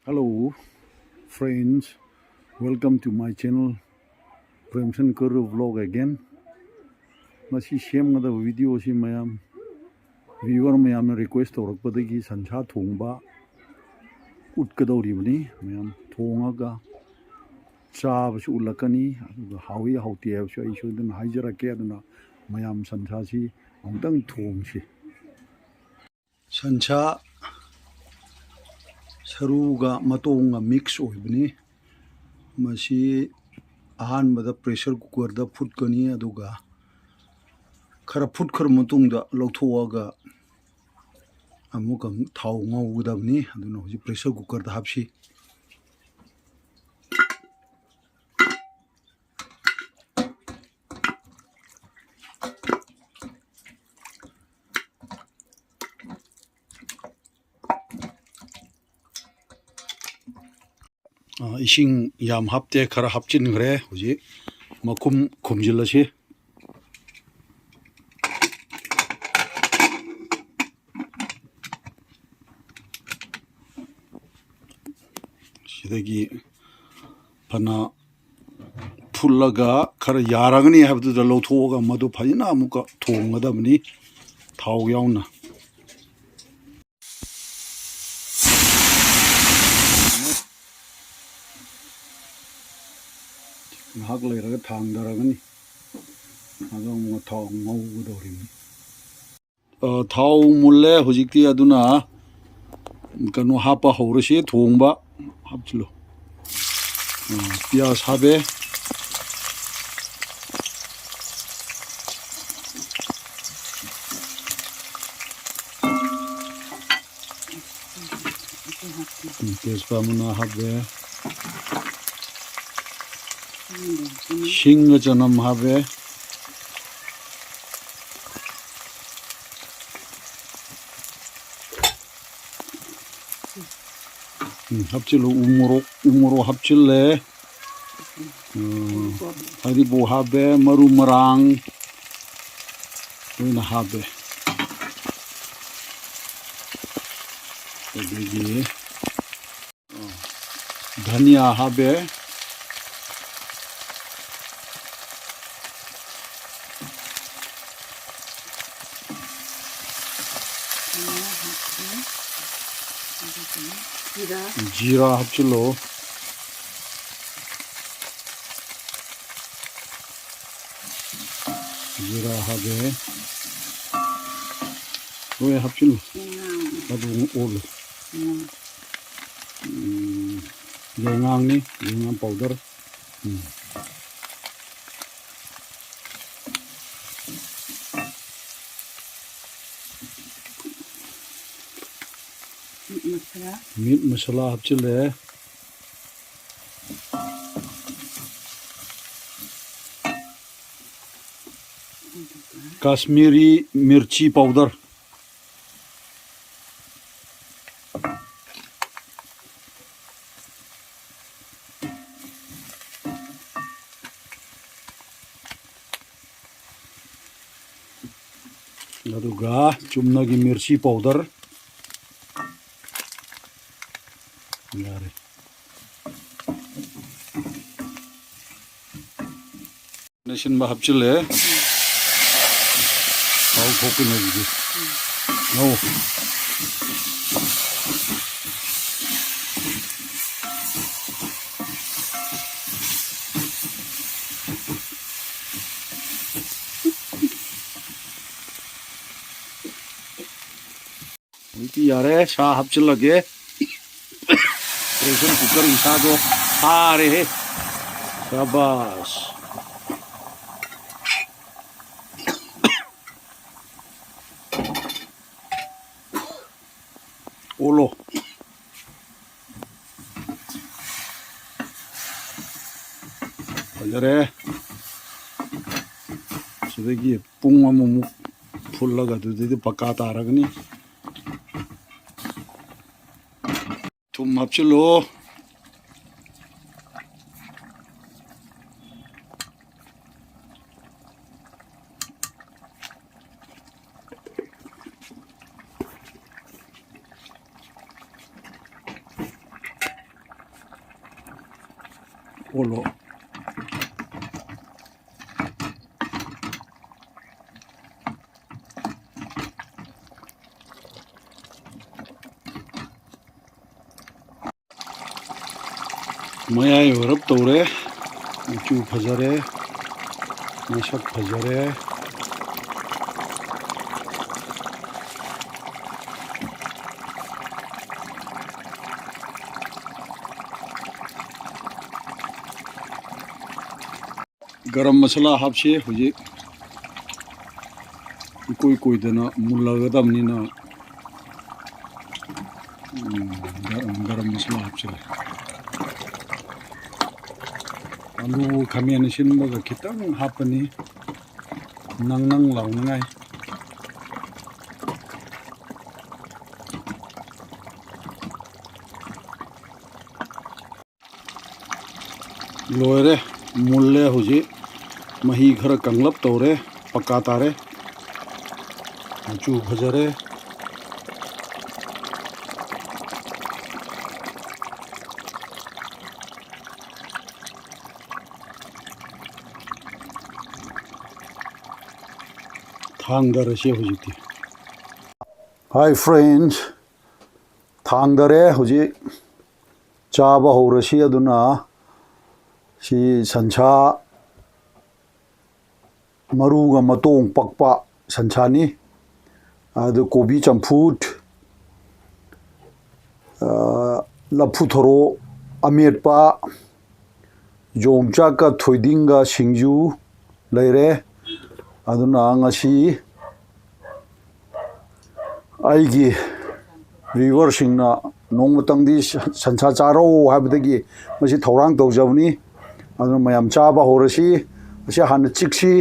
Hello, friends. Welcome to my channel, Premson Kiirii vlog again. Masi same ngada video si mayam viewer mayam request orak padagi sancha thongba utkadori bani mayam thongaga chab su ulakani hawi hauti ab su isu den haijara ke aduna mayam sancha si amtang thong si sancha saruga matonga mix oibani masi ahanbada pressure cooker da futkani aduga khara futkar matungda lawthoaga amuka thau ngawdabni aduna hoji pressure cooker da hapsi ising yam hapte khara hapchin gre hoji makum khumjilasi sidagi pana pullaga khara yaragani habdu da lawthoga madu phajina amuka thongadabni thau yauna hak leiraga thangdaragani ado amuka thau ngawgudorini thau mulle hojikti aduna kanu hapa hawrasi thongba hapchilo piyas habe tejpamuna habe shinga janam habe hapchilo umuro hapchille haribo habe maru marang oina habe adigi dhania habe जीरा hapchilo जीरा habe oye hapchilo adu ol yengang ni yengang powder meat masala hapchile Kashmiri mirchi powder aduga chumnagi mirchi powder yare nation ba hapchile how cooking is no yare sha hapchilage pressure cooker isado are he shabash olo yare sidagi pung amu pullaga dudi pakata aragni tum hapchilo olo mayai warap tore chu phajare masak phajare garam masala hapse hoje koi dana mullagadamni na garam masala hapse alu khamen sinbaga khitang hapani nang lawngai loire mulle hoje mahi khara kanglap tore pakka tare chu bhajare thangdare se hojiti hi friends thangdare hoje chaba horasi aduna si sancha maruga matong pakpa sanchani adu kobi champut laphu thoro ametpa yongcha ka thoidinga singju leire aduna ngasi aigi viewer singna nongmatangdi sancha charo habdagi masi thorang tawjawni aduna mayam chaba horasi asi han chiksi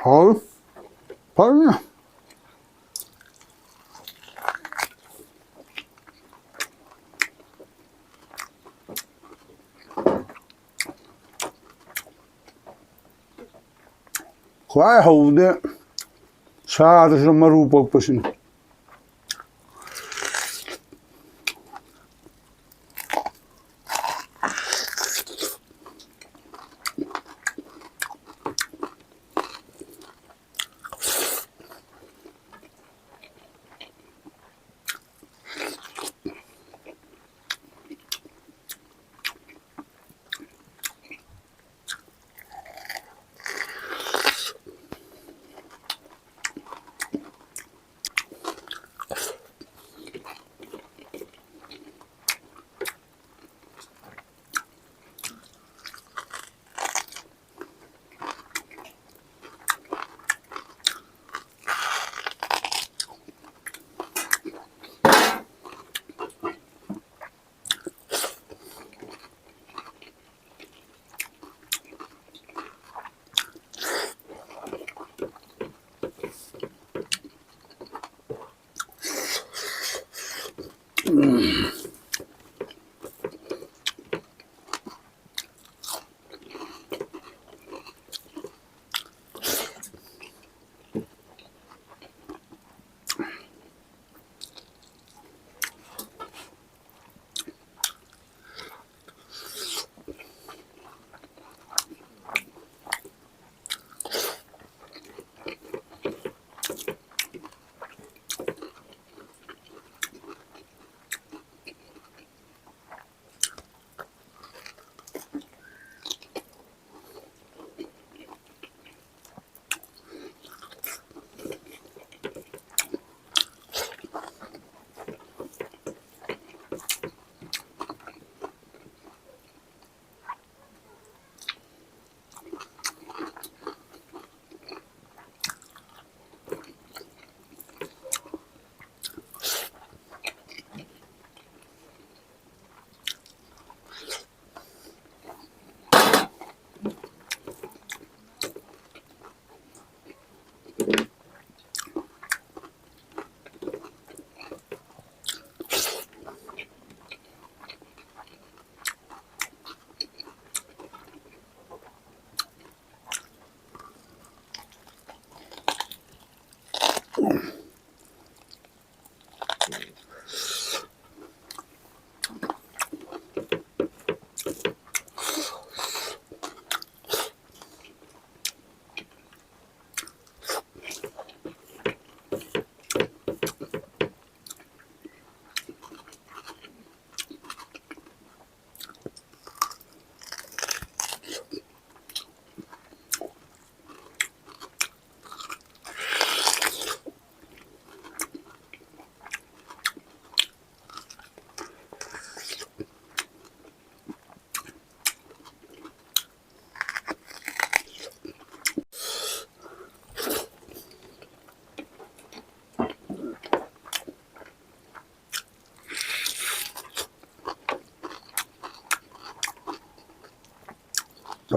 Thôi, thôi nha. Khoai hầu đấy, xa thì sao mà ru bọc bớt xin.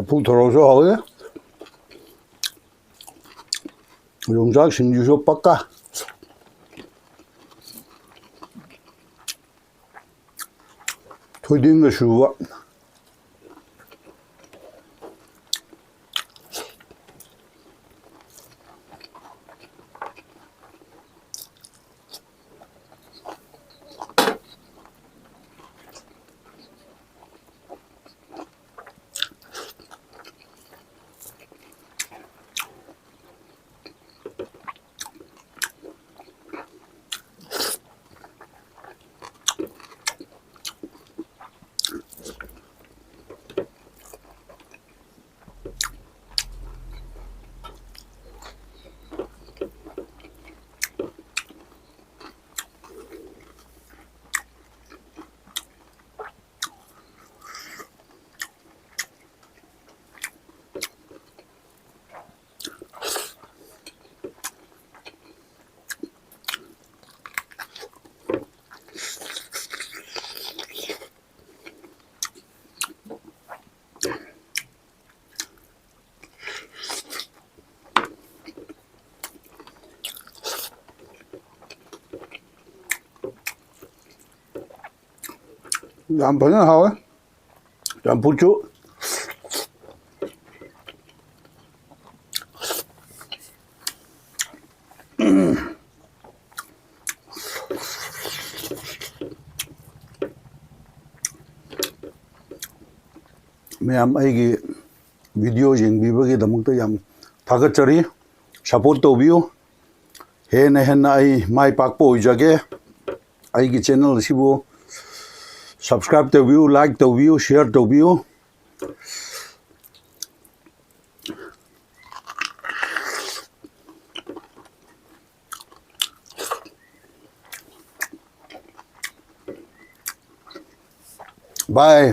푹 들어서 하고 용작 신주쇼 빡까 토딩 거 슈와 làm phải nó thôi làm phụ chú ꯃꯌꯥꯝ ꯑꯩꯒꯤ video ꯌꯦꯡꯕꯤꯕꯒꯤꯗꯃꯛꯇ ꯌꯥꯝ ꯊꯥꯒꯠꯆꯔꯤ support ꯇꯧꯕꯤꯌꯨ ꯍꯦꯟꯅ ꯍꯦꯟꯅ ꯑꯩ ꯃꯥꯏ ꯄꯥꯛꯄ ꯑꯣꯏꯖꯒꯦ ꯑꯩꯒꯤ ꯆꯦꯅꯦꯜ ꯑꯁꯤꯕꯨ subscribe tꯧꯕꯤꯌꯨ like tꯧꯕꯤꯌꯨ share tꯧꯕꯤꯌꯨ bye